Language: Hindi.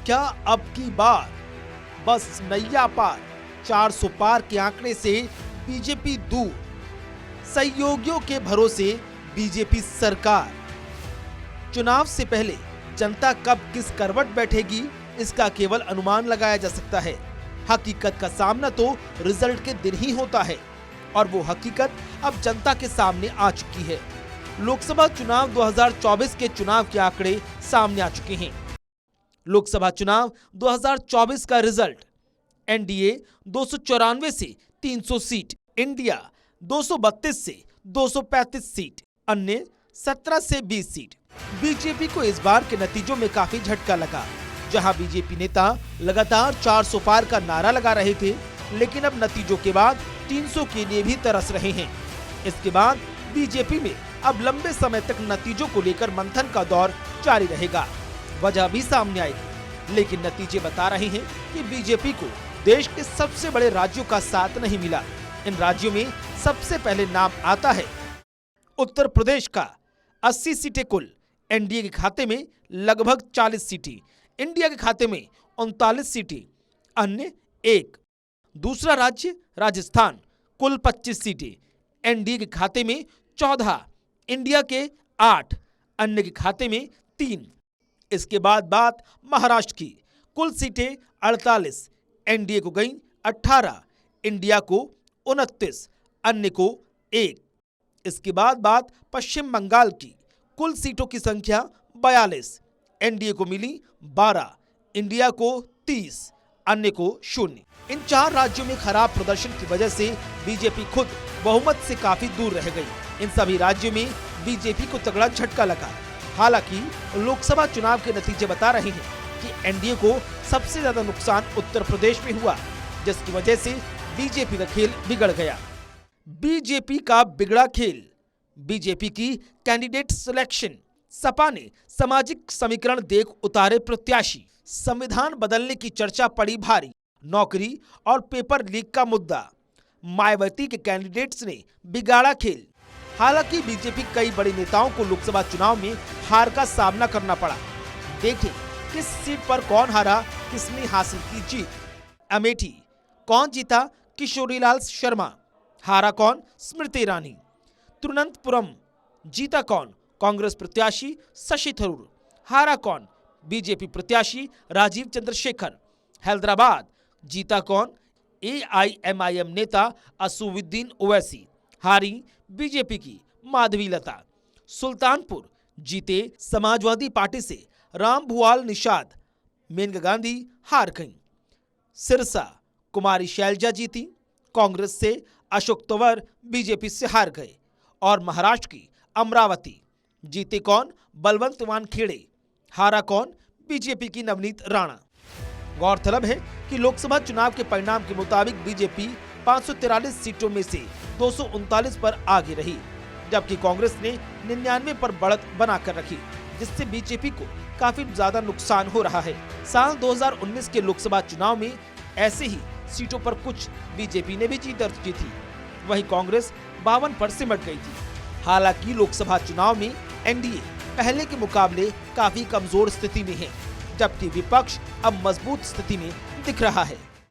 क्या अब की बार बस नैया पार, 400 पार के आंकड़े से बीजेपी दूर, सहयोगियों के भरोसे बीजेपी सरकार। चुनाव से पहले जनता कब किस करवट बैठेगी, इसका केवल अनुमान लगाया जा सकता है। हकीकत का सामना तो रिजल्ट के दिन ही होता है और वो हकीकत अब जनता के सामने आ चुकी है। लोकसभा चुनाव 2024 के चुनाव के आंकड़े सामने आ चुके हैं। लोकसभा चुनाव 2024 का रिजल्ट: एनडीए 294 से 300 सीट, इंडिया 232 से 235 सीट, अन्य 17 से 20 सीट। बीजेपी को इस बार के नतीजों में काफी झटका लगा। जहां बीजेपी नेता लगातार 400 पार का नारा लगा रहे थे, लेकिन अब नतीजों के बाद 300 के लिए भी तरस रहे हैं। इसके बाद बीजेपी में अब लंबे समय तक नतीजों को लेकर मंथन का दौर जारी रहेगा। वजह भी सामने आएगी, लेकिन नतीजे बता रहे हैं कि बीजेपी को देश के सबसे बड़े राज्यों का साथ नहीं मिला। इन राज्यों में सबसे पहले नाम आता है उत्तर प्रदेश का, 80 सीटें कुल, एनडीए के खाते में लगभग 40 सीटें, इंडिया के खाते में 39 सीटें, अन्य 1। दूसरा राज्य राजस्थान, कुल 25 सीटें, एनडीए के खाते में 14, इंडिया के 8, अन्य के खाते में 3। इसके बाद बात महाराष्ट्र की, कुल सीटें 48, एनडीए को गई 18, इंडिया को 29, अन्य को 1। इसके बाद बात पश्चिम बंगाल की, कुल सीटों की संख्या 42, एनडीए को मिली 12, इंडिया को 30, अन्य को 0। इन 4 राज्यों में खराब प्रदर्शन की वजह से बीजेपी खुद बहुमत से काफी दूर रह गई। इन सभी राज्यों में बीजेपी को तगड़ा झटका लगा। हालांकि लोकसभा चुनाव के नतीजे बता रहे हैं कि एनडीए को सबसे ज्यादा नुकसान उत्तर प्रदेश में हुआ, जिसकी वजह से बीजेपी का खेल बिगड़ गया। बीजेपी का बिगड़ा खेल, बीजेपी की कैंडिडेट सिलेक्शन। सपा ने सामाजिक समीकरण देख उतारे प्रत्याशी, संविधान बदलने की चर्चा पड़ी भारी, नौकरी और पेपर लीक का मुद्दा, मायावती के कैंडिडेट्स ने बिगाड़ा खेल। हालांकि बीजेपी कई बड़े नेताओं को लोकसभा चुनाव में हार का सामना करना पड़ा। देखें किस सीट पर कौन हारा, किसने हासिल की जीत। अमेठी कौन जीता? किशोरीलाल शर्मा। हारा कौन? स्मृति ईरानी। तिरुवनंतपुरम जीता कौन? कांग्रेस प्रत्याशी शशि थरूर। हारा कौन? बीजेपी प्रत्याशी राजीव चंद्रशेखर। हैदराबाद जीता कौन? एआईएमआईएम नेता असुद्दीन ओवैसी। हारी बीजेपी की माधवी लता। सुल्तानपुर जीते समाजवादी पार्टी से राम भुआल निषाद। मेनका गांधी हार गईं। सिरसा कुमारी शैलजा जीती, कांग्रेस से अशोक तंवर बीजेपी से हार गए। और महाराष्ट्र की अमरावती जीते कौन? बलवंत वानखेड़े। हारा कौन? बीजेपी की नवनीत राणा। गौरतलब है कि लोकसभा चुनाव के परिणाम के मुताबिक बीजेपी 543 सीटों में से 239 पर आगे रही, जबकि कांग्रेस ने 99 पर बढ़त बनाकर रखी, जिससे बीजेपी को काफी ज्यादा नुकसान हो रहा है। साल 2019 के लोकसभा चुनाव में ऐसे ही सीटों पर कुछ बीजेपी ने भी जीत दर्ज की थी, वहीं कांग्रेस 52 पर सिमट गई थी। हालांकि लोकसभा चुनाव में एनडीए पहले के मुकाबले काफी कमजोर स्थिति में है, जबकि विपक्ष अब मजबूत स्थिति में दिख रहा है।